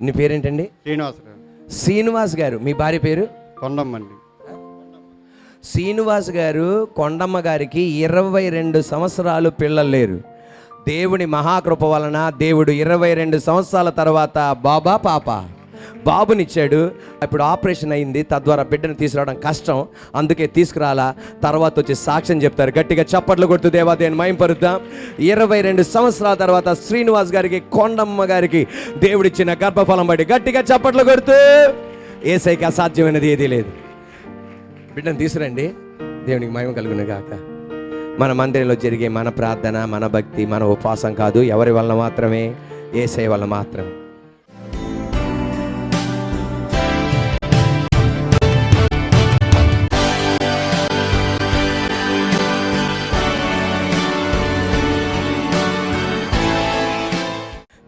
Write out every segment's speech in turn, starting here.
నీ పేరేంటండి? శ్రీనివాస్ గారు. శ్రీనివాస్ గారు. మీ భార్య పేరు? కొండమ్మండి. శ్రీనివాస్ గారు కొండమ్మ గారికి 22 సంవత్సరాలు పిల్లలు లేరు. దేవుని మహాకృప వలన దేవుడు 22 సంవత్సరాల తర్వాత బాబునిచ్చాడు. ఇప్పుడు ఆపరేషన్ అయింది, తద్వారా బిడ్డను తీసుకురావడం కష్టం, అందుకే తీసుకురాలా. తర్వాత వచ్చి సాక్ష్యం చెప్తారు. గట్టిగా చప్పట్లు కొడుతూ దేవాదేవుని మహింపరుద్దాం. 22 సంవత్సరాల తర్వాత శ్రీనివాస్ గారికి, కొండమ్మ గారికి దేవుడిచ్చిన గర్భఫలం బట్టి గట్టిగా చప్పట్లు కొడుతూ, యేసయ్యకి అసాధ్యమైనది ఏదీ లేదు. బిడ్డను తీసుకురండి. దేవునికి మహిమ కలుగును గాక. మన మందిరంలో జరిగే మన ప్రార్థన, మన భక్తి, మన ఉపవాసం కాదు, ఎవరి వలన మాత్రమే? యేసయ్య వలన మాత్రమే.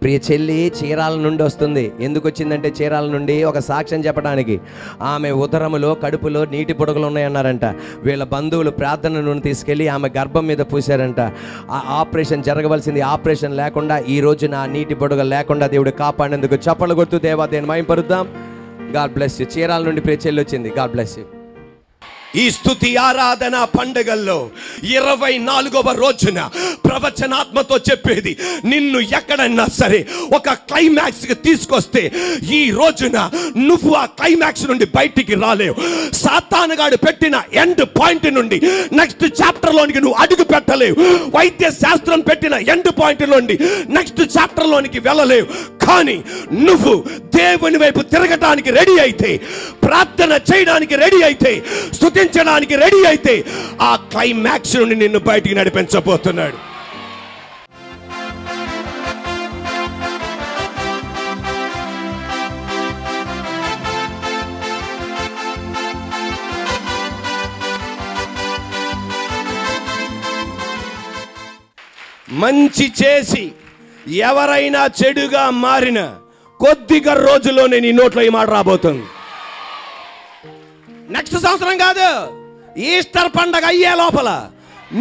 ప్రియ చెల్లి చీరాల నుండి వస్తుంది. ఎందుకు వచ్చిందంటే చీరాల నుండి ఒక సాక్ష్యం చెప్పడానికి. ఆమె ఉదరములో, కడుపులో నీటి పొడుగులు ఉన్నాయన్నారంట. వీళ్ళ బంధువులు ప్రార్థన నుండి తీసుకెళ్ళి ఆమె గర్భం మీద పూసారంట. ఆ ఆపరేషన్ జరగవలసింది, ఆపరేషన్ లేకుండా ఈ రోజున ఆ నీటి పొడుగలు లేకుండా దేవుడు కాపాడేందుకు చప్పలు కొడుతూ దేవాదేవుని మహింపరుద్దాం. God bless you. చీరాల నుండి ప్రియ చెల్లి వచ్చింది. God bless you. ఈ స్తుతి ఆరాధన పండుగల్లో 24వ రోజున ప్రవచనాత్మతో చెప్పేది, నిన్ను ఎక్కడన్నా సరే ఒక క్లైమాక్స్కి తీసుకొస్తే ఈ రోజున నువ్వు ఆ క్లైమాక్స్ నుండి బయటికి రాలేవు. సాతానుగాడు పెట్టిన ఎండ్ పాయింట్ నుండి నెక్స్ట్ చాప్టర్లోనికి నువ్వు అడుగు పెట్టలేవు. వైద్య శాస్త్రం పెట్టిన ఎండ్ పాయింట్ నుండి నెక్స్ట్ చాప్టర్లోనికి వెళ్ళలేవు. కానీ నువ్వు దేవుని వైపు తిరగటానికి రెడీ అయితే, ప్రార్థన చేయడానికి రెడీ అయితే, స్తుతించడానికి రెడీ అయితే, ఆ క్లైమాక్స్ నుండి నిన్ను బయటికి నడిపించబోతున్నాడు. మంచి చేసి ఎవరైనా చెడుగా మారిన కొద్దిగా రోజుల్లోనే నీ నోట్లో ఈ మాట రాబోతుంది. నెక్స్ట్ సంవత్సరం కాదు, ఈస్టర్ పండగ అయ్యే లోపల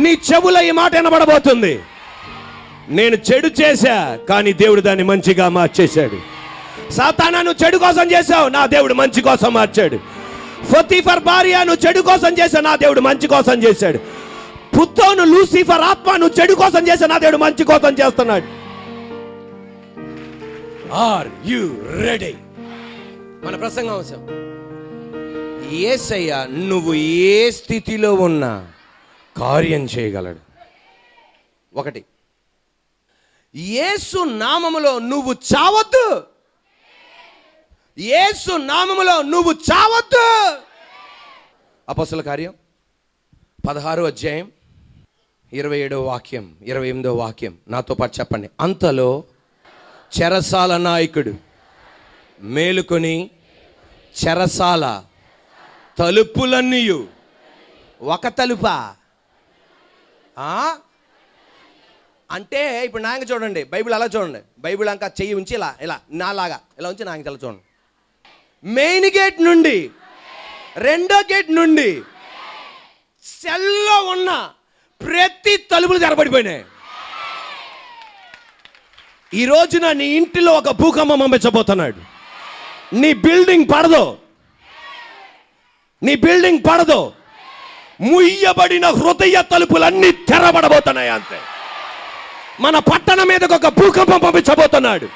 నీ చెవులో ఈ మాట వినబడబోతుంది. నేను చెడు చేశా, కానీ దేవుడు దాన్ని మంచిగా మార్చేశాడు. సాతానా, నువ్వు చెడు కోసం చేశావు, నా దేవుడు మంచి కోసం మార్చాడు. పొతీఫర్ భార్య, నువ్వు చెడు కోసం చేశావు, నా దేవుడు మంచి కోసం చేశాడు. పుత్తోను లూసిఫర్ ఆత్మ, నువ్వు చెడు కోసం చేశావు, నా దేవుడు మంచి కోసం చేస్తున్నాడు. Are you ready? మన ప్రసంగం అవసరం. యేసయ్య నువ్వు ఏ స్థితిలో ఉన్నా కార్యం చేయగలడు. ఒకటి, యేసు నామములో నువ్వు చావద్దు. యేసు నామములో నువ్వు చావద్దు. అపొస్తలుల కార్యం 16వ అధ్యాయం 27వ వాక్యం, 28వ వాక్యం నాతో పాటు చెప్పండి. అంతలో చెరసాల నాయకుడు మేలుకొని చెరసాల తలుపులన్నీ, ఒక తలుపా అంటే ఇప్పుడు నాయక చూడండి, బైబిల్ అలా చూడండి, బైబిల్ అంకా చెయ్యి ఉంచి ఇలా ఇలా నాలాగా ఇలా ఉంచి నాయక తల చూడండి. మెయిన్ గేట్ నుండి రెండో గేట్ నుండి సెల్లో ఉన్న ప్రతి తలుపులు తెరబడిపోయినాయి. ఈ రోజున నీ ఇంటిలో ఒక భూకంపం పంపించబోతున్నాడు. నీ బిల్డింగ్ పడదు, నీ బిల్డింగ్ పడదు. ముయ్యబడిన హృదయ తలుపులన్నీ తెరబడబోతున్నాయి. అంతే. మన పట్టణం మీదకి ఒక భూకంపం పంపించబోతున్నాడు.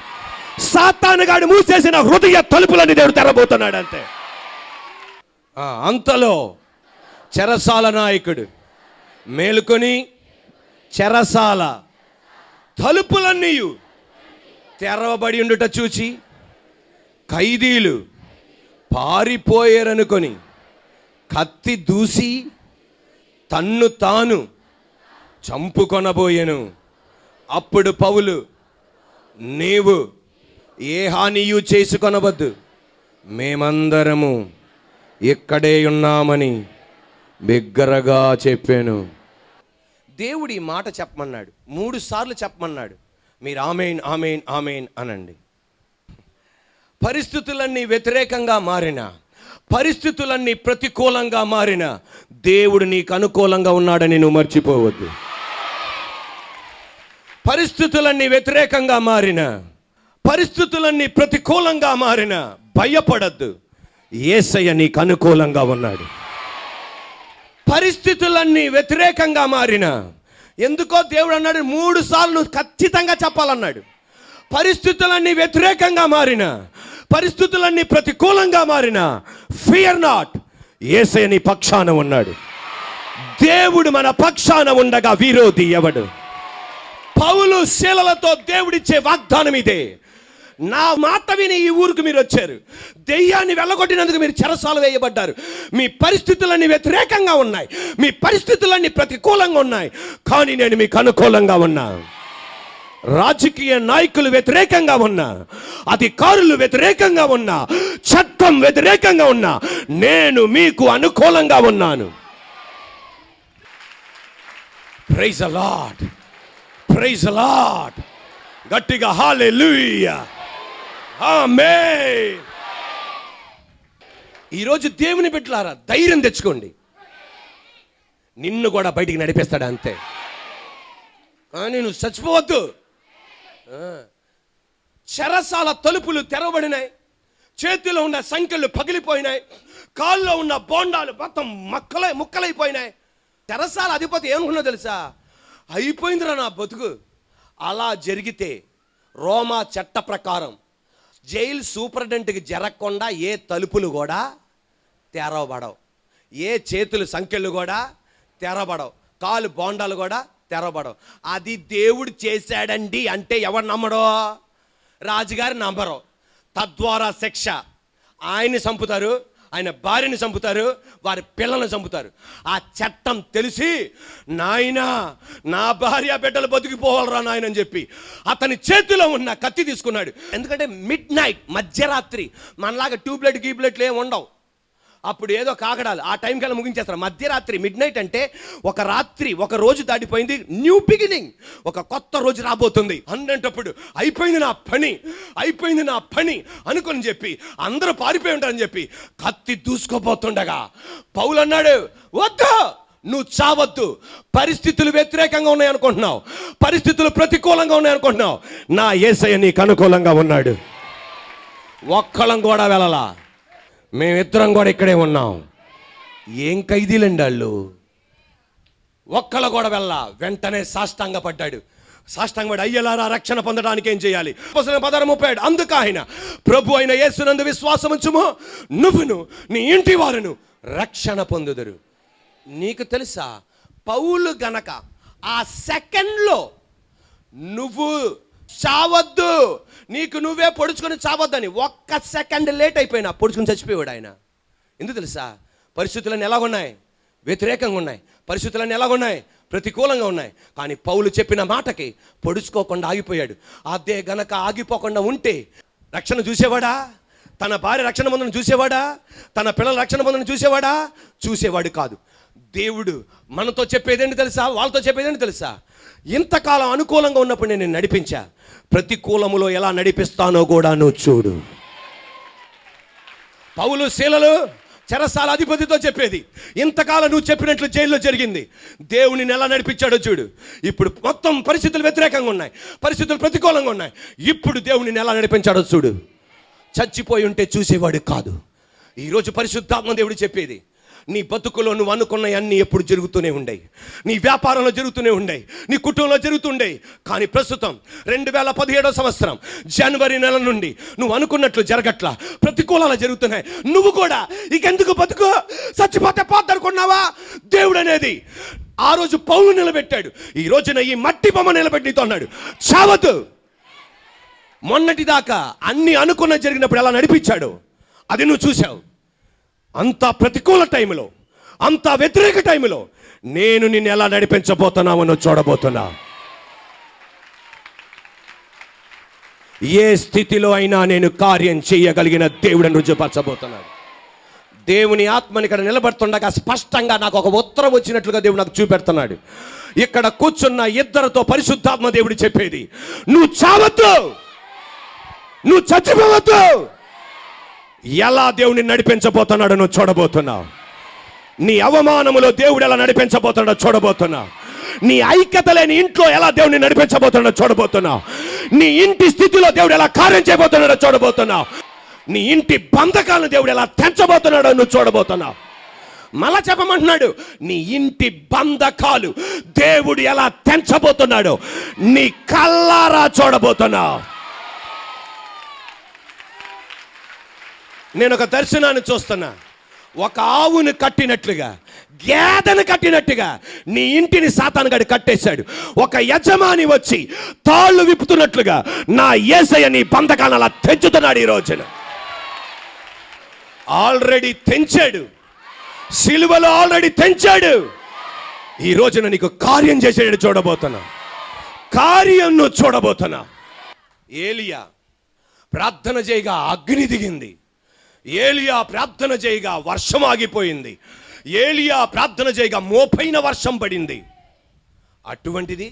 సాతానుగాడు మూసేసిన హృదయ తలుపులన్నీ దేవుడు తెరబోతున్నాడు. అంతే. అంతలో చెరసాల నాయకుడు మేలుకొని చెరసాల తలుపులన్నీ తెరవబడి ఉండుట చూచి ఖైదీలు పారిపోయారనుకొని కత్తి దూసి తన్ను తాను చంపుకొనబోయెను. అప్పుడు పౌలు, నీవు ఏ హానియు చేసుకొనవద్దు, మేమందరము ఇక్కడే ఉన్నామని బిగ్గరగా చెప్పాను. దేవుడి మాట చెప్పమన్నాడు, 3 సార్లు చెప్పమన్నాడు. మీరు ఆమేన్ ఆమేన్ ఆమేన్ అనండి. పరిస్థితులన్నీ వ్యతిరేకంగా మారిన, పరిస్థితులన్నీ ప్రతికూలంగా మారిన దేవుడు నీకు అనుకూలంగా ఉన్నాడని నువ్వు మర్చిపోవద్దు. పరిస్థితులన్నీ వ్యతిరేకంగా మారిన, పరిస్థితులన్నీ ప్రతికూలంగా మారిన భయపడద్దు, యేసయ్య నీకు అనుకూలంగా ఉన్నాడు. పరిస్థితులన్నీ వ్యతిరేకంగా మారిన, ఎందుకో దేవుడు అన్నాడు 3 సార్లు ఖచ్చితంగా చెప్పాలన్నాడు. పరిస్థితులన్నీ వ్యతిరేకంగా మారిన, పరిస్థితులన్నీ ప్రతికూలంగా మారిన, ఫియర్ నాట్, యేసయ్య నీ పక్షాన ఉన్నాడు. దేవుడు మన పక్షాన ఉండగా విరోధి ఎవడు? పౌలు శీలలతో దేవుడిచ్చే వాగ్దానం ఇదే. నా మాట విని ఈ ఊరికి మీరు వచ్చారు, దెయ్యాన్ని వెళ్ళగొట్టినందుకు మీరు చెరసాల వేయబడ్డారు. మీ పరిస్థితులన్నీ వ్యతిరేకంగా ఉన్నాయి, మీ పరిస్థితులన్నీ ప్రతికూలంగా ఉన్నాయి, కానీ నేను మీకు అనుకూలంగా ఉన్నా. రాజకీయ నాయకులు వ్యతిరేకంగా ఉన్నా, అధికారులు వ్యతిరేకంగా ఉన్నా, చట్టం వ్యతిరేకంగా ఉన్నా, నేను మీకు అనుకూలంగా ఉన్నాను. Praise the lord, praise the lord. గట్టిగా హల్లెలూయా, ఆమేన్. ఈరోజు దేవుని బిడ్డలారా ధైర్యం తెచ్చుకోండి, నిన్ను కూడా బయటికి నడిపిస్తాడు అంతే. కానీ నువ్వు చచ్చిపోవద్దు. చెరసాల తలుపులు తెరవబడినాయి, చేతిలో ఉన్న సంఖ్యలు పగిలిపోయినాయి, కాల్లో ఉన్న బోండాలు మొత్తం ముక్కలైపోయినాయి. చెరసాల అధిపతి ఏమనుకున్నా తెలుసా? అయిపోయిందిరా నా బతుకు. అలా జరిగితే రోమా చట్ట ప్రకారం జైలు సూపరింటెండెంట్కి జరగకుండా ఏ తలుపులు కూడా తెరవబడవు, ఏ చేతులు సంఖ్యలు కూడా తెరవబడవు, కాలు బోండాలు కూడా తెరవబడవు. అది దేవుడు చేశాడండి అంటే ఎవరు నమ్మడో? రాజుగారు నమ్మరు. తద్వారా శిక్ష. ఆయన్ని చంపుతారు, ఆయన భార్యని చంపుతారు, వారి పిల్లల్ని చంపుతారు. ఆ చట్టం తెలిసి నాయనా నా భార్య బిడ్డలు బతికిపోవాలరా నాయన అని చెప్పి అతని చేతిలో ఉన్న కత్తి తీసుకున్నాడు. ఎందుకంటే మిడ్ నైట్, మధ్యరాత్రి. మనలాగా ట్యూబ్లైట్ గీబ్లైట్లు ఏమి ఉండవు. అప్పుడు ఏదో కాకడాలు ఆ టైంకల్లా ముగించేస్తారు. మధ్యరాత్రి, మిడ్ నైట్ అంటే ఒక రాత్రి, ఒక రోజు దాటిపోయింది, న్యూ బిగినింగ్, ఒక కొత్త రోజు రాబోతుంది అన్నప్పుడు అయిపోయింది నా పని, అయిపోయింది నా పని అనుకుని చెప్పి అందరూ పారిపోయి ఉంటారని చెప్పి కత్తి దూసుకోబోతుండగా పౌలు అన్నాడు, వద్దు, నువ్వు చావద్దు. పరిస్థితులు వ్యతిరేకంగా ఉన్నాయి అనుకుంటున్నావు, పరిస్థితులు ప్రతికూలంగా ఉన్నాయి అనుకుంటున్నావు, నా యేసయ్య నీకు అనుకూలంగా ఉన్నాడు. ఒక్కళ్ళం కూడా వెళ్ళలా, మేమిద్దరం కూడా ఇక్కడే ఉన్నాం. ఏం ఖైదీలండి వాళ్ళు, ఒక్కళ్ళ కూడా వెళ్ళ. వెంటనే సాష్టాంగ పడ్డాడు. సాష్టాంగపడి అయ్యలారా రక్షణ పొందడానికి ఏం చేయాలి? 16:37 అందుకు ఆయన, ప్రభు అయిన యేసునందు విశ్వాసం ఉంచుము, నువ్వును నీ ఇంటి వారును రక్షణ పొందుదురు. నీకు తెలుసా, పౌలు గనక ఆ సెకండ్లో నువ్వు చావద్దు, నీకు నువ్వే పొడుచుకొని చావద్దని 1 సెకండ్ లేట్ అయిపోయినా పొడుచుకొని చచ్చిపోయాడు ఆయన. ఎందుకు తెలుసా? పరిస్థితులన్నీ ఎలాగున్నాయి? వ్యతిరేకంగా ఉన్నాయి. పరిస్థితులన్నీ ఎలాగున్నాయి? ప్రతికూలంగా ఉన్నాయి. కానీ పౌలు చెప్పిన మాటకి పొడుచుకోకుండా ఆగిపోయాడు. అదే గనక ఆగిపోకుండా ఉంటే రక్షణ చూసేవాడా? తన భార్య రక్షణ పొందడం చూసేవాడా? తన పిల్లల రక్షణ పొందడం చూసేవాడా? చూసేవాడు కాదు. దేవుడు మనతో చెప్పేదేంటి తెలుసా? వాళ్ళతో చెప్పేదేంటి తెలుసా? ఇంతకాలం అనుకూలంగా ఉన్నప్పుడు నేను నడిపించా, ప్రతికూలములో ఎలా నడిపిస్తానో కూడా నువ్వు చూడు. పౌలు శీలలు చెరసాల అధిపతితో చెప్పేది, ఇంతకాలం నువ్వు చెప్పినట్లు జైల్లో జరిగింది, దేవుని ఎలా నడిపించాడో చూడు. ఇప్పుడు మొత్తం పరిస్థితులు వ్యతిరేకంగా ఉన్నాయి, పరిస్థితులు ప్రతికూలంగా ఉన్నాయి, ఇప్పుడు దేవుని ఎలా నడిపించాడో చూడు. చచ్చిపోయి ఉంటే చూసేవాడు కాదు. ఈరోజు పరిశుద్ధాత్మ దేవుడు చెప్పేది, నీ బతుకులో నువ్వు అనుకున్నవన్నీ ఎప్పుడు జరుగుతూనే ఉండేవి, నీ వ్యాపారంలో జరుగుతూనే ఉండేవి, నీ కుటుంబంలో జరుగుతుండేవి. కానీ ప్రస్తుతం 2017 సంవత్సరం జనవరి నెల నుండి నువ్వు అనుకున్నట్లు జరగట్లా, ప్రతికూలాలు జరుగుతున్నాయి. నువ్వు కూడా ఇకెందుకు బతుకు, చచ్చిపోతే పోద్దనుకున్నావా? దేవుడు అనేది ఆ రోజు పౌలు నిలబెట్టాడు, ఈ రోజున ఈ మట్టి బొమ్మ నిలబెట్టి అన్నాడు, చావద్దు. మొన్నటి దాకా అన్ని అనుకున్న జరిగినప్పుడు ఎలా నడిపించాడు అది నువ్వు చూసావు. అంత ప్రతికూల టైంలో, అంత వ్యతిరేక టైంలో నేను నిన్ను ఎలా నడిపించబోతున్నావో నువ్వు చూడబోతున్నా. ఏ స్థితిలో అయినా నేను కార్యం చేయగలిగిన దేవుడిని రుజుపరచబోతున్నాడు. దేవుని ఆత్మని ఇక్కడ నిలబడుతుండగా స్పష్టంగా నాకు ఒక ఉత్తరం వచ్చినట్లుగా దేవుడు నాకు చూపెడుతున్నాడు. ఇక్కడ కూర్చున్న ఇద్దరితో పరిశుద్ధాత్మ దేవుడు చెప్పేది, నువ్వు చావద్దు, నువ్వు చచ్చిపోవద్దు. ఎలా దేవుని నడిపించబోతున్నాడో నువ్వు చూడబోతున్నావు. నీ అవమానములో దేవుడు ఎలా నడిపించబోతున్నాడో చూడబోతున్నావు. నీ ఐక్యత లేని ఇంట్లో ఎలా దేవుని నడిపించబోతున్నాడో చూడబోతున్నావు. నీ ఇంటి స్థితిలో దేవుడు ఎలా కార్యం చేయబోతున్నాడో చూడబోతున్నావు. నీ ఇంటి బంధకాలను దేవుడు ఎలా తెంచబోతున్నాడో నువ్వు చూడబోతున్నావు. మళ్ళా చెప్పమంటున్నాడు, నీ ఇంటి బంధకాలు దేవుడు ఎలా తెంచబోతున్నాడో నీ కల్లారా చూడబోతున్నావు. నేను ఒక దర్శనాన్ని చూస్తున్నా. ఒక ఆవును కట్టినట్లుగా, గేదెను కట్టినట్టుగా నీ ఇంటిని సాతానుగాడు కట్టేశాడు. ఒక యజమాని వచ్చి తాళ్ళు విప్పుతున్నట్లుగా నా యేసయ్య నీ బంధకాలను అలా తెంచుతున్నాడు. ఈ రోజున ఆల్రెడీ తెంచాడు, సిలువలో ఆల్రెడీ తెంచాడు. ఈ రోజున నీకు కార్యం చేసేది చూడబోతున్నా. కార్యం నువ్వు చూడబోతున్నా. ఏలియా ప్రార్థన చేయగా అగ్ని దిగింది. ఏలియా ప్రార్థన చేయగా వర్షం ఆగిపోయింది. ఏలియా ప్రార్థన చేయగా మోపైన వర్షం పడింది. అటువంటిది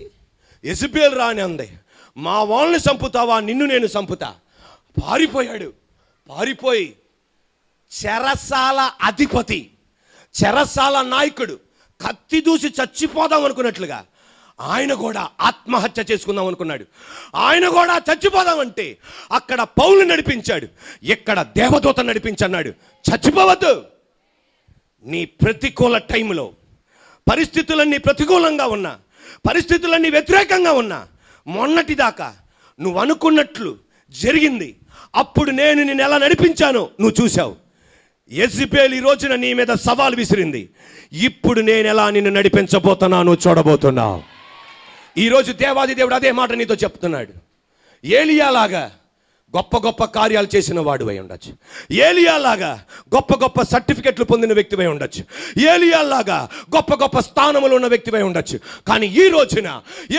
యెజబెల్ రాని అంది, మా వాళ్ళని చంపుతావా, నిన్ను నేను చంపుతా. పారిపోయాడు. పారిపోయి చెరసాల అధిపతి, చెరసాల నాయకుడు, కత్తి దూసి చచ్చిపోదాం అనుకున్నట్లుగా ఆయన కూడా ఆత్మహత్య చేసుకుందాం అనుకున్నాడు. ఆయన కూడా చచ్చిపోదామంటే అక్కడ పౌలు నడిపించాడు, ఇక్కడ దేవదూత నడిపించన్నాడు. చచ్చిపోవద్దు. నీ ప్రతికూల టైంలో పరిస్థితులన్నీ ప్రతికూలంగా ఉన్నా, పరిస్థితులన్నీ వ్యతిరేకంగా ఉన్నా, మొన్నటి దాకా నువ్వు అనుకున్నట్లు జరిగింది. అప్పుడు నేను నిన్ను ఎలా నడిపించానో నువ్వు చూసావు. యెజబెల్ ఈ రోజున నీ మీద సవాల్ విసిరింది. ఇప్పుడు నేను ఎలా నిన్ను నడిపించబోతున్నాను చూడబోతున్నావు. ఈరోజు దేవాది దేవుడు అదే మాట నీతో చెప్తున్నాడు. ఏలియాలాగా గొప్ప గొప్ప కార్యాలు చేసిన వాడివై ఉండొచ్చు. ఏలియాలాగా గొప్ప గొప్ప సర్టిఫికెట్లు పొందిన వ్యక్తివై ఉండొచ్చు. ఏలియాలాగా గొప్ప గొప్ప స్థానములు ఉన్న వ్యక్తివై ఉండొచ్చు. కానీ ఈ రోజున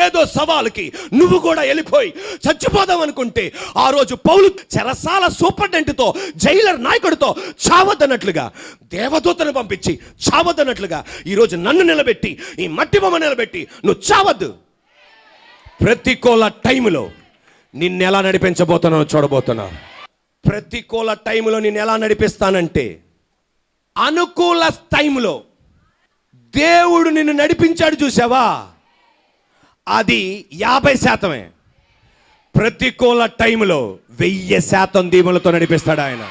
ఏదో సవాలుకి నువ్వు కూడా వెళ్ళిపోయి చచ్చిపోదాం అనుకుంటే, ఆ రోజు పౌలు చెరసాల సూపరింటెండెంట్తో, జైలర్ నాయకుడితో చావద్దన్నట్లుగా, దేవదూతను పంపించి చావద్దన్నట్లుగా ఈరోజు నన్ను నిలబెట్టి, ఈ మట్టి బొమ్మ నిలబెట్టి నువ్వు చావద్దు. ప్రతికూల టైంలో నిన్ను ఎలా నడిపించబోతున్నావు చూడబోతున్నా. ప్రతికూల టైంలో నిన్ను ఎలా నడిపిస్తానంటే, అనుకూల టైంలో దేవుడు నిన్ను నడిపించాడు చూసావా, అది 50%. ప్రతికూల టైంలో 1000% దీవెనలతో నడిపిస్తాడు ఆయన.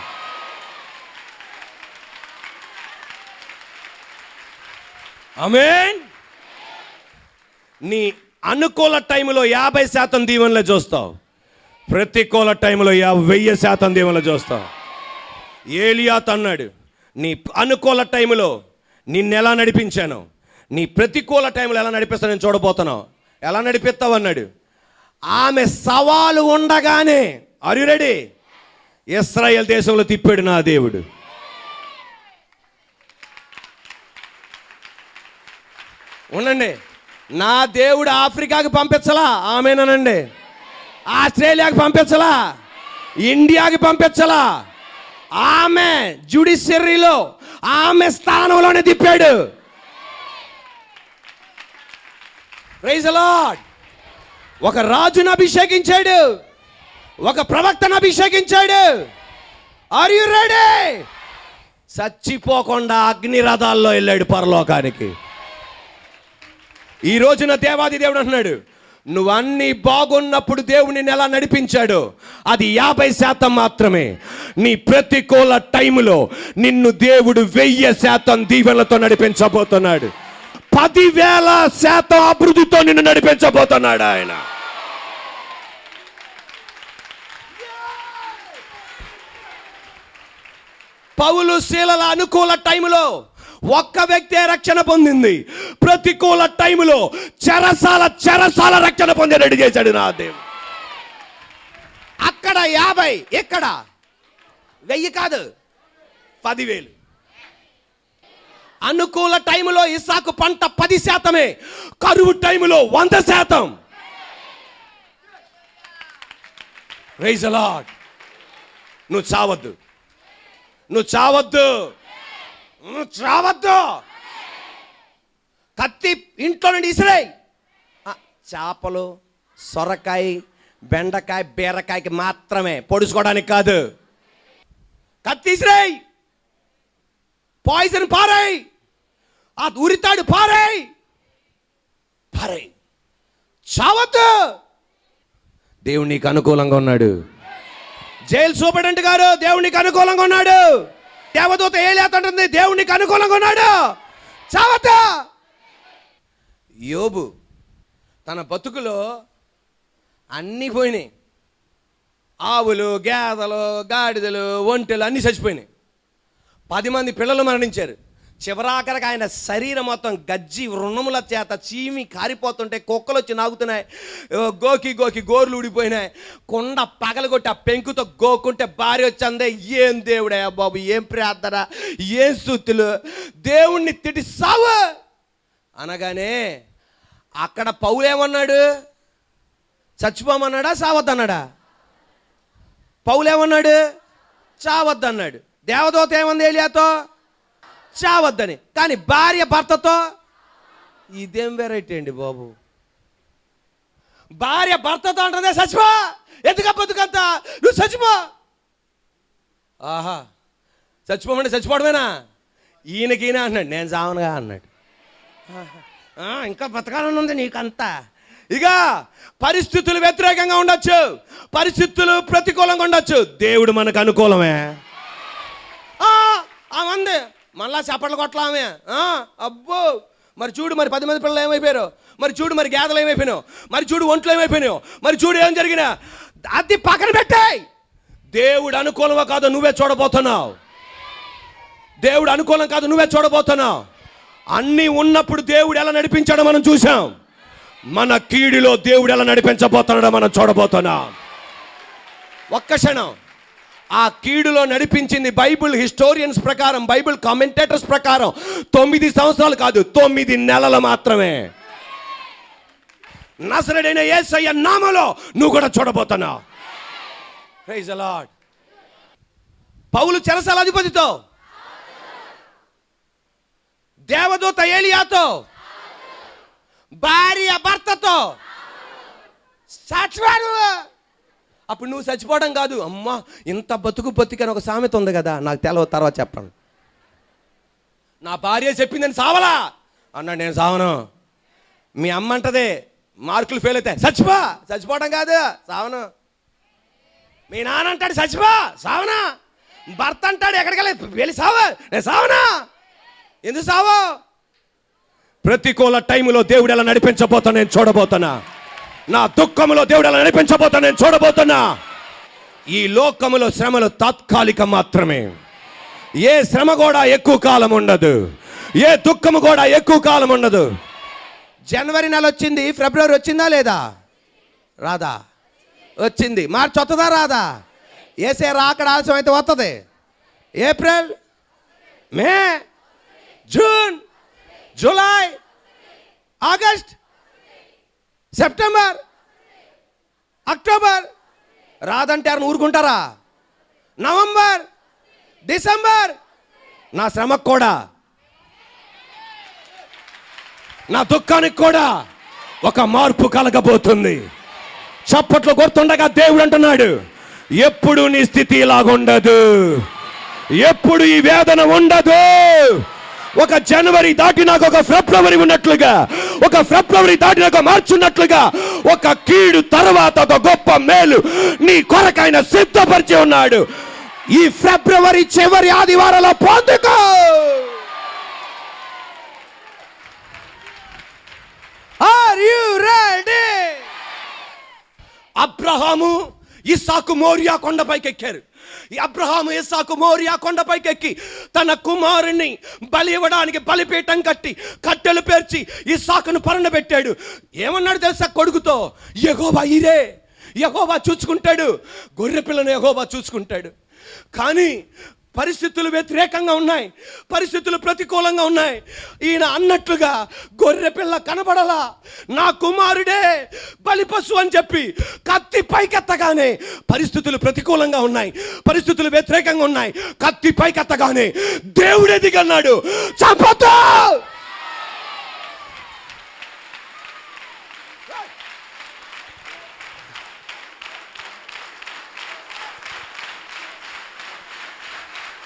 ఆమేన్. నీ అనుకూల టైంలో 50% దీవెనలు చూస్తావు, ప్రతికూల టైంలో 1000% దీవెనలు చూస్తావు. ఏలియాతో అన్నాడు, నీ అనుకూల టైంలో నిన్ను ఎలా నడిపించాను, నీ ప్రతికూల టైంలో ఎలా నడిపిస్తాను నేను చూడబోతున్నావు. ఎలా నడిపిస్తావు అన్నాడు. ఆమె సవాలు ఉండగానే, ఆర్ యు రెడీ, ఇశ్రాయేల్ దేశంలో తిప్పాడు నా దేవుడు. ఉండండి, నా దేవుడు ఆఫ్రికాకి పంపించలా, ఆమెనండి. ఆస్ట్రేలియాకి పంపించలా, ఇండియాకి పంపించలా. ఆమె జ్యుడిషియరీలో ఆమె స్థానంలోనే తిప్పాడు. Praise the Lord. ఒక రాజును అభిషేకించాడు, ఒక ప్రవక్తను అభిషేకించాడు. Are you ready? చచ్చిపోకుండా అగ్ని రథాల్లో వెళ్ళాడు పరలోకానికి. ఈ రోజున దేవాది దేవుడు అంటున్నాడు, నువ్వు అన్ని బాగున్నప్పుడు దేవుడిని ఎలా నడిపించాడు అది 50% మాత్రమే. నీ ప్రతికూల టైంలో నిన్ను దేవుడు 1000% దీవెనలతో నడిపించబోతున్నాడు. 10,000% అభివృద్ధితో నిన్ను నడిపించబోతున్నాడు ఆయన. పౌలు శీలల అనుకూల టైంలో ఒక్క వ్యక్తే రక్షణ పొందింది. ప్రతికూల టైంలో చెరసాల రక్షణ పొందేటట్టు చేశాడు నా దేవుడు. అక్కడ 50, ఇక్కడ 1000 కాదు, 10,000. అనుకూల టైంలో ఇస్సాకు పంట 10%, కరువు టైంలో 100%. Praise the lord. నువ్వు చావద్దు, నువ్వు చావద్దు, నువ్వు చావద్దు. కత్తి ఇంట్లో నుండి ఇసిరేయ్. చేపలు, సొరకాయ, బెండకాయ, బీరకాయకి మాత్రమే, పొడుచుకోవడానికి కాదు. కత్తి ఇసిరేయ్, పాయిజన్ పారాయి, ఆ ఉరితాడు పారాయి, చావద్దు. దేవుడు నీకు అనుకూలంగా ఉన్నాడు. జైలు సూపరింటెండెంట్ గారు, దేవుడు నీకు అనుకూలంగా ఉన్నాడు. దేవదూత ఏలియాతోంటుంది, దేవుడు నీకు అనుకూలంగా ఉన్నాడు. చావతా. యోబు తన బతుకులో అన్నీ పోయినాయి. ఆవులు, గేదెలు, గాడిదలు, ఒంటెలు అన్నీ చచ్చిపోయినాయి. 10 మంది పిల్లలు మరణించారు. చివరాఖరికి ఆయన శరీరం మొత్తం గజ్జి వృణముల చేత చీమి కారిపోతుంటే కుక్కలు వచ్చి నాగుతున్నాయి. గోకి గోకి గోర్లు ఊడిపోయినాయి. కొండ పగలగొట్టి ఆ పెంకుతో గోకుంటే భార్య వచ్చి అందే, ఏం దేవుడయ్యా బాబు, ఏం ప్రార్థన, ఏం స్తుతులు, దేవుణ్ణి తిట్టి సావు అనగానే అక్కడ పౌలు ఏమన్నాడు? చచ్చిపోమన్నాడా, సావద్దన్నాడా? పౌలు ఏమన్నాడు? చావద్దన్నాడు. దేవదూత ఏమంది ఏలియాతో? చావద్దని. కానీ భార్య భర్తతో ఇదేం వెరైటీ అండి బాబు. భార్య భర్తతో అంటుందే చచ్చిపో, ఎందుక బతుకంతా, నువ్వు చచ్చిపో. ఆహా, చచ్చిపోమంటే చచ్చిపోవడమేనా? ఈయన అన్నాడు, నేను చావనుగా అన్నాడు. ఇంకా బతకాలని ఉంది నీకంతా. ఇక పరిస్థితులు వ్యతిరేకంగా ఉండొచ్చు, పరిస్థితులు ప్రతికూలంగా ఉండొచ్చు, దేవుడు మనకు అనుకూలమే. ఆమంది మళ్ళా చప్పట్లు కొట్టలామే. అబ్బో, మరి చూడు, మరి 10 మంది పిల్లలు ఏమైపోయారు, మరి చూడు, మరి గేదెలు ఏమైపోయినావు, మరి చూడు ఒంట్లో ఏమైపోయినావు, మరి చూడు ఏం జరిగినా, అది పక్కన పెట్టాయి. దేవుడు అనుకూలమో కాదో నువ్వే చూడబోతున్నావు. దేవుడు అనుకూలం కాదు, నువ్వే చూడబోతున్నావు. అన్నీ ఉన్నప్పుడు దేవుడు ఎలా నడిపించాడో మనం చూసాం. మన కీడులో దేవుడు ఎలా నడిపించబోతున్నాడో మనం చూడబోతున్నాం. ఒక్క క్షణం. ఆ కీడులో నడిపించింది బైబిల్ హిస్టోరియన్స్ ప్రకారం, బైబిల్ కామెంటేటర్స్ ప్రకారం 9 సంవత్సరాలు కాదు, 9 నెలలు మాత్రమే. నజరేయుడైన యేసయ్య నామములో నువ్వు కూడా చూడబోతున్నావు. Praise the Lord. పౌలు చెరసాల అధిపతితో, దేవదూత ఏలియాతో, భార్య భర్తతో చచ్చిపోయాడు. అప్పుడు నువ్వు చచ్చిపోవడం కాదు, అమ్మా ఇంత బతుకని ఒక సామెత ఉంది కదా, నాకు తెలవ, తర్వాత చెప్పాను. నా భార్య చెప్పిందని సావలా అన్నాడు. నేను సావను. మీ అమ్మ అంటదే మార్కులు ఫెయిల్ అయితే చచ్చిపోవడం కాదు, సావను. మీ నాన్న అంటాడు చచ్చిపో, సావనా. భర్త అంటాడు ఎక్కడికెళ్ళి వెళ్ళి సావా, నేను సావనా. ఎందుకు సావో? ప్రతికూల టైములో దేవుడు ఎలా నడిపించబోతున్నా నేను చూడబోతున్నా. నా దుఃఖములో దేవుడు ఎలా నడిపించబోతున్నా నేను చూడబోతున్నా. ఈ లోకములో శ్రమలు తాత్కాలికం మాత్రమే. ఏ శ్రమ కూడా ఎక్కువ కాలం ఉండదు, ఏ దుఃఖము కూడా ఎక్కువ కాలం ఉండదు. జనవరి నెల వచ్చింది, ఫిబ్రవరి వచ్చిందా లేదా? రాదా? వచ్చింది. మార్చి వస్తుందా రాదా? ఏసే రాకడ ఆలస్యం అయితే వస్తుంది. April, May, June, July, August, September, October. రాదంటే ఎవరిని ఊరుకుంటారా? November, December. నా శ్రమకు కూడా, నా దుఃఖానికి కూడా ఒక మార్పు కలగబోతుంది. చప్పట్లు కొడుతుండగా దేవుడు అంటున్నాడు, ఎప్పుడు నీ స్థితి ఇలాగుండదు, ఎప్పుడు ఈ వేదన ఉండదు. ఒక జనవరి దాటినాక ఒక ఫిబ్రవరి ఉన్నట్లుగా, ఒక ఫిబ్రవరి దాటినాక మార్చి ఉన్నట్లుగా, ఒక కీడు తర్వాత ఒక గొప్ప మేలు నీ కొరకైన సిద్ధపరిచి ఉన్నాడు. ఈ ఫిబ్రవరి చివరి ఆదివారంలో పొందుకో. Are you ready? అబ్రహాము, ఇస్సాకు మోరియా కొండపైకి ఎక్కారు. అబ్రహాము, ఇస్సాకు మోరియా కొండపైకి ఎక్కి తన కుమారుని బలి ఇవ్వడానికి బలిపీఠం కట్టి కట్టెలు పేర్చి ఇస్సాకును పరుండబెట్టాడు. ఏమన్నాడు తెలుసా కొడుకుతో? యెహోవా ఇరే, యెహోవా చూసుకుంటాడు, గొర్రె పిల్లను యెహోవా చూసుకుంటాడు. కానీ పరిస్థితులు వ్యతిరేకంగా ఉన్నాయి, పరిస్థితులు ప్రతికూలంగా ఉన్నాయి. ఈయన అన్నట్లుగా గొర్రె పిల్ల కనబడలా. నా కుమారుడే బలి పశువు అని చెప్పి కత్తి పైకెత్తగానే పరిస్థితులు ప్రతికూలంగా ఉన్నాయి, పరిస్థితులు వ్యతిరేకంగా ఉన్నాయి. కత్తి పైకెత్తగానే దేవుడే దిగన్నాడు, చంపొద్దు.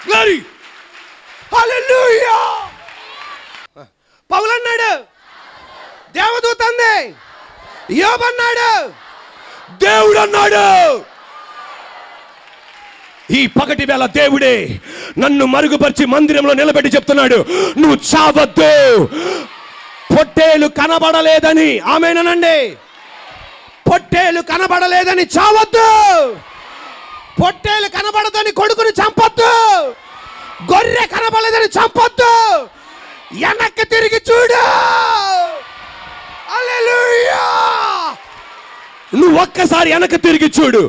Glory! Hallelujah! పౌలు అన్నాడు, దేవదూత అంది. యోబు అన్నాడు, దేవుడు అన్నాడు, ఈ పగటి వేళ దేవుడే నన్ను మరుగుపరిచి మందిరంలో నిలబెట్టి చెప్తున్నాడు, నువ్వు చావద్దు. పొట్టేలు కనబడలేదని, ఆమేనండి, పొట్టేలు కనబడలేదని చావద్దు. పొట్టేలు కనబడదని కొడుకుని చంపొద్దు. గొర్రె కనబడలేదని చంపొద్దు. వెనక్కి తిరిగి చూడు. హల్లెలూయా. నువ్వు ఒక్కసారి వెనక్కి తిరిగి చూడు.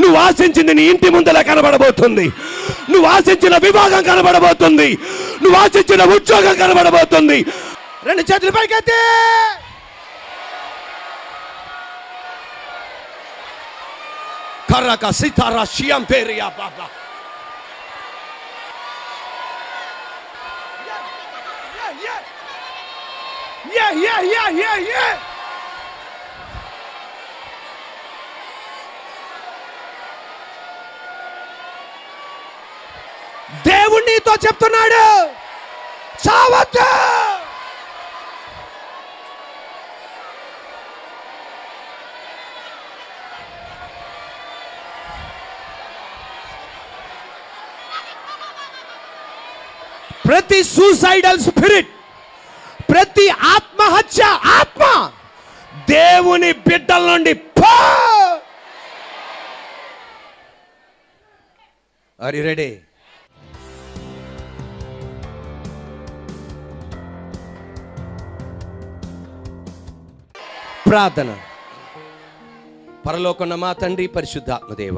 నువ్వు ఆశించింది నీ ఇంటి ముందర కనబడబోతుంది. నువ్వు ఆశించిన విభాగం కనబడబోతుంది. నువ్వు ఆశించిన ఉద్యోగం కనబడబోతుంది. రెండు చేతులు పైకెత్తి. కర్రక సితారా షియం పేరియా బాబా. దేవుడు నీతో చెప్తున్నాడు, చావద్దు. ప్రతి సూసైడల్ స్పిరిట్, ప్రతి ఆత్మహత్య ఆత్మ దేవుని బిడ్డల నుండి పో. Are you ready? ప్రార్థన. పరలోకన్న మా తండ్రి, పరిశుద్ధాత్మదేవ,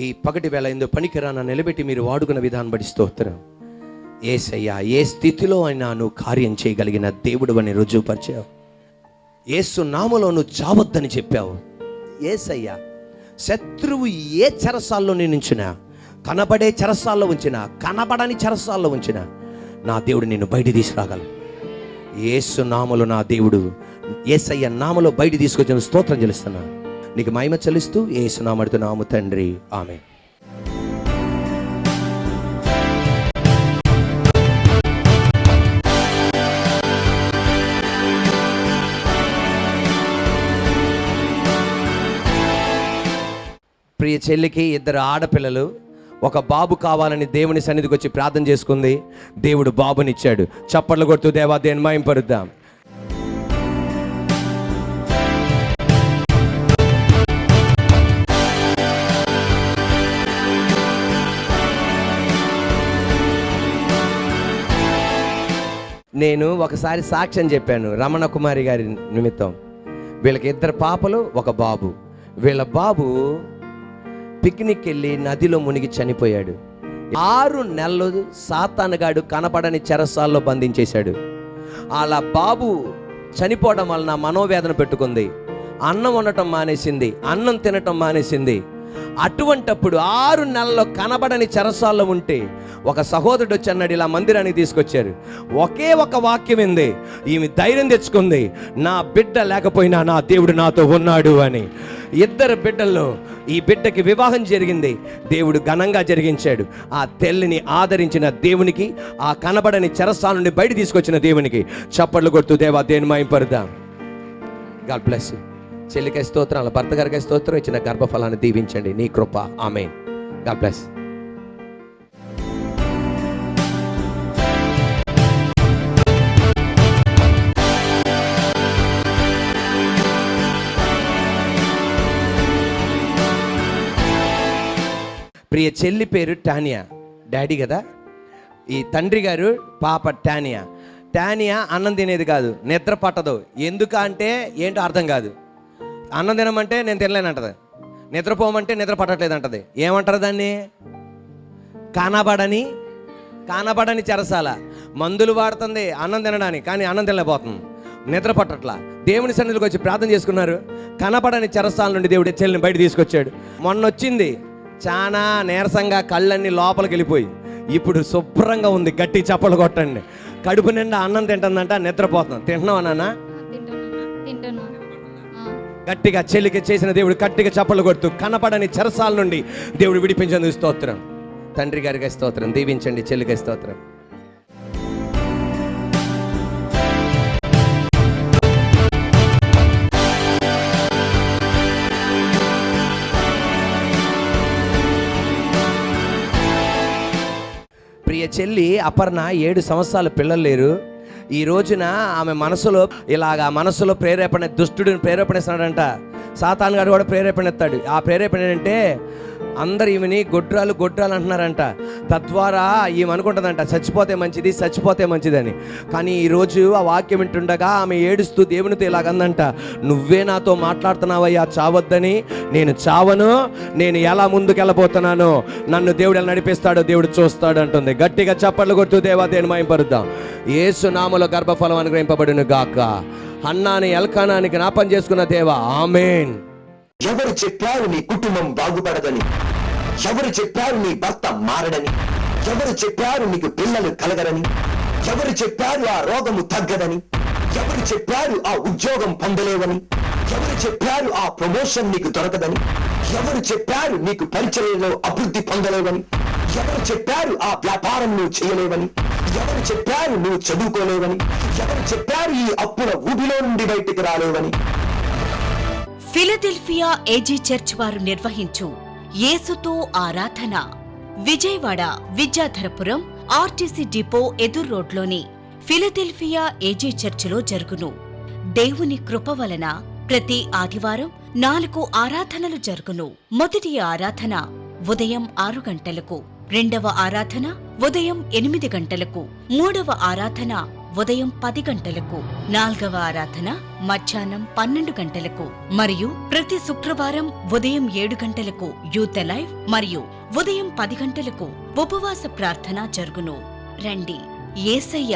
ఈ పగటి వేళ ఎందు పనికిరాన నిలబెట్టి మీరు వాడుకున్న విధానం బట్టి స్తోత్రం. యేసయ్యా, ఏ స్థితిలో అయినా నువ్వు కార్యం చేయగలిగిన దేవుడు అని రుజువుపరిచావు. యేసు నామములో నువ్వు చావద్దని చెప్పావు. యేసయ్యా, శత్రువు ఏ చెరసాల్లో నిన్నుంచినా, కనబడే చెరసాల్లో ఉంచినా, కనబడని చెరసాల్లో ఉంచినా, నా దేవుడు నిన్ను బయట తీసుకురాగలడు. యేసు నామములో నా దేవుడు, యేసయ్య నామములో బయట తీసుకొచ్చిన స్తోత్రం చెల్లిస్తున్నా. నీకు మహిమ చెల్లిస్తూ యేసు నామముతో నాము తండ్రి, ఆమేన్. ప్రియ చెల్లికి 2 ఆడపిల్లలు, ఒక బాబు కావాలని దేవుని సన్నిధికి వచ్చి ప్రార్థన చేసుకుంది. దేవుడు బాబునిచ్చాడు. చప్పట్లు కొడుతూ దేవా దేవుని మహిమపరుద్దాం. నేను ఒకసారి సాక్ష్యం చెప్పాను రమణ కుమారి గారి నిమిత్తం. వీళ్ళకి 2 పాపలు, ఒక బాబు. వీళ్ళ బాబు పిక్నిక్ వెళ్ళి నదిలో మునిగి చనిపోయాడు. 6 నెలలు సాతానుగాడు కనపడని చెరసాల్లో బంధించేశాడు. అలా బాబు చనిపోవడం వలన మనోవేదన పెట్టుకుంది. అన్నం వండటం మానేసింది, అన్నం తినటం మానేసింది. అటువంటప్పుడు 6 నెలల్లో కనబడని చెరసాల్లో ఉంటే ఒక సహోదరుడు వచ్చి అన్నాడు, ఇలా మందిరానికి తీసుకొచ్చారు. ఒకే ఒక వాక్యం ఏంది, ఈమె ధైర్యం తెచ్చుకుంది, నా బిడ్డ లేకపోయినా నా దేవుడు నాతో ఉన్నాడు అని. 2 బిడ్డల్లో ఈ బిడ్డకి వివాహం జరిగింది. దేవుడు ఘనంగా జరిగించాడు. ఆ తెల్లిని ఆదరించిన దేవునికి, ఆ కనబడని చెరసాల నుండి బయట తీసుకొచ్చిన దేవునికి చప్పట్లు కొడుతూ దేవా దేవుని మహిమపరుద్దాం. God bless you. చెల్లికై స్తోత్రం, అలా భర్త గారికై స్తోత్రం. ఇచ్చిన గర్భఫలాన్ని దీవించండి, నీ కృప. ఆమేన్. God bless. ప్రియ చెల్లి పేరు టానియా, డాడీ కదా. ఈ తండ్రి గారు పాప టానియా. టానియా అన్నం తినేది కాదు, నిద్ర పట్టదు. ఎందుకంటే ఏంటో అర్థం కాదు. అన్నం తినమంటే నేను తినలేనంటది, నిద్రపోమంటే నిద్ర పట్టట్లేదు అంటది. ఏమంటారు దాన్ని? కానబడని చెరసాల. మందులు వాడుతుంది అన్నం తినడానికి, కానీ అన్నం తినలేకపోతుంది, నిద్ర పట్టట్లా. దేవుని సన్నిధికి వచ్చి ప్రార్థన చేసుకున్నారు. కనబడని చెరసాల నుండి దేవుడి చెల్లిని బయట తీసుకొచ్చాడు. మొన్న వచ్చింది చాలా నీరసంగా, కళ్ళన్నీ లోపలికి వెళ్ళిపోయి, ఇప్పుడు శుభ్రంగా ఉంది. గట్టి చప్పలు కొట్టండి. కడుపు నిండా అన్నం తింటుందంట, నిద్రపోతుంది. తింటున్నావా నాన్న? గట్టిగా చెల్లికి చేసిన దేవుడు గట్టిగా చప్పలు కొడుతూ కనపడని చెరసాల నుండి దేవుడు విడిపించేందుకు స్తోత్రం. తండ్రి గారికి స్తోత్రం. దీవించండి చెల్లికి స్తోత్రం. ప్రియ చెల్లి అపర్ణ 7 సంవత్సరాల పిల్లలు లేరు. ఈ రోజున ఆమె మనసులో మనసులో దుష్టుడిని ప్రేరేపణిస్తున్నాడంట. సాతాను గారు కూడా ప్రేరేపణిస్తాడు. ఆ ప్రేరేపణ ఏంటంటే అందరు ఈమెని గొడ్రాలు అంటున్నారంట. తద్వారా ఈమె అనుకుంటుందంట చచ్చిపోతే మంచిదని. కానీ ఈరోజు ఆ వాక్యం వింటుండగా ఆమె ఏడుస్తూ దేవునితో ఇలాగందంట, నువ్వే నాతో మాట్లాడుతున్నావయ్యా చావద్దని. నేను చావను, నేను ఎలా ముందుకెళ్ళబోతున్నానో నన్ను దేవుడు ఎలా నడిపిస్తాడో దేవుడు చూస్తాడు అంటుంది. గట్టిగా చప్పట్లు కొడుతూ దేవా దేవుని మహిమపరుద్దాం. యేసు నామములో గర్భఫలం అనుగ్రహింపబడును గాక. హన్నాని ఎల్కానాని జ్ఞాపం చేసుకున్న దేవా, ఆమేన్. ఎవరు చెప్పారు నీ కుటుంబం బాగుపడదని? ఎవరు చెప్పారు నీ భర్త మారడని? ఎవరు చెప్పారు నీకు పిల్లలు కలగరని? ఎవరు చెప్పారు ఆ రోగము తగ్గదని? ఎవరు చెప్పారు ఆ ఉద్యోగం పొందలేవని? ఎవరు చెప్పారు ఆ ప్రమోషన్ నీకు దొరకదని? ఎవరు చెప్పారు నీకు పరిచర్యలో అభివృద్ధి పొందలేవని? ఎవరు చెప్పారు ఆ వ్యాపారం నువ్వు చేయలేవని? ఎవరు చెప్పారు నువ్వు చదువుకోలేవని? ఎవరు చెప్పారు ఈ అప్పుల ఊబిలో నుండి బయటికి రాలేవని? ఫిలదెల్ఫియా ఏజీ చర్చ్ వారు నిర్వహించు యేసుతో ఆరాధన విజయవాడ విద్యాధరపురం ఆర్టీసీ డిపో ఎదురు రోడ్లోని ఫిలదెల్ఫియా ఏజీ చర్చిలో జరుగును. దేవుని కృప వలన ప్రతి ఆదివారం 4 ఆరాధనలు జరుగును. మొదటి ఆరాధన ఉదయం 6 గంటలకు, రెండవ ఆరాధన ఉదయం 8 గంటలకు, మూడవ ఆరాధన ఉదయం 10 గంటలకు, 4వ ఆరాధన మధ్యాహ్నం 12 గంటలకు మరియు ప్రతి శుక్రవారం ఉదయం 7 గంటలకు యూత్ లైవ్ మరియు ఉదయం 10 గంటలకు ఉపవాస ప్రార్థన జరుగును. రండి, యేసయ్య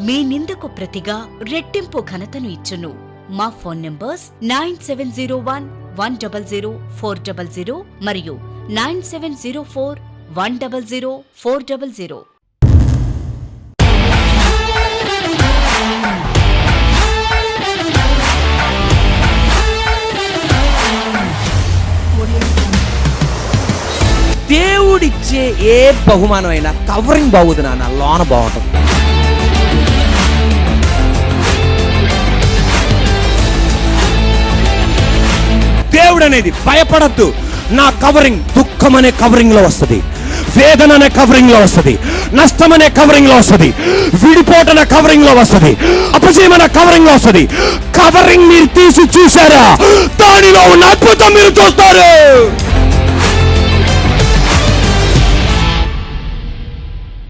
మీ నిందకు ప్రతిగా రెట్టింపు ఘనతను ఇచ్చును. మా ఫోన్ నంబర్స్ 9701004000 మరియు 9704100400. దేవుడిచ్చే ఏ బహుమానం అయినా కవరింగ్ బాగుంది నాన్న, లోన బాగుంటుంది. దేవుడు అనేది భయపడద్దు. నా కవరింగ్ దుఃఖం అనే కవరింగ్ లో వస్తుంది, వేదన అనే కవరింగ్ లో వస్తుంది, నష్టం అనే కవరింగ్ లో వస్తుంది, విడిపోటు అనే కవరింగ్ లో వస్తుంది, అపజయం అనే కవరింగ్ లో వస్తుంది. కవరింగ్ మీరు తీసి చూసారా, దానిలో ఉన్న అద్భుతం మీరు చూస్తారు.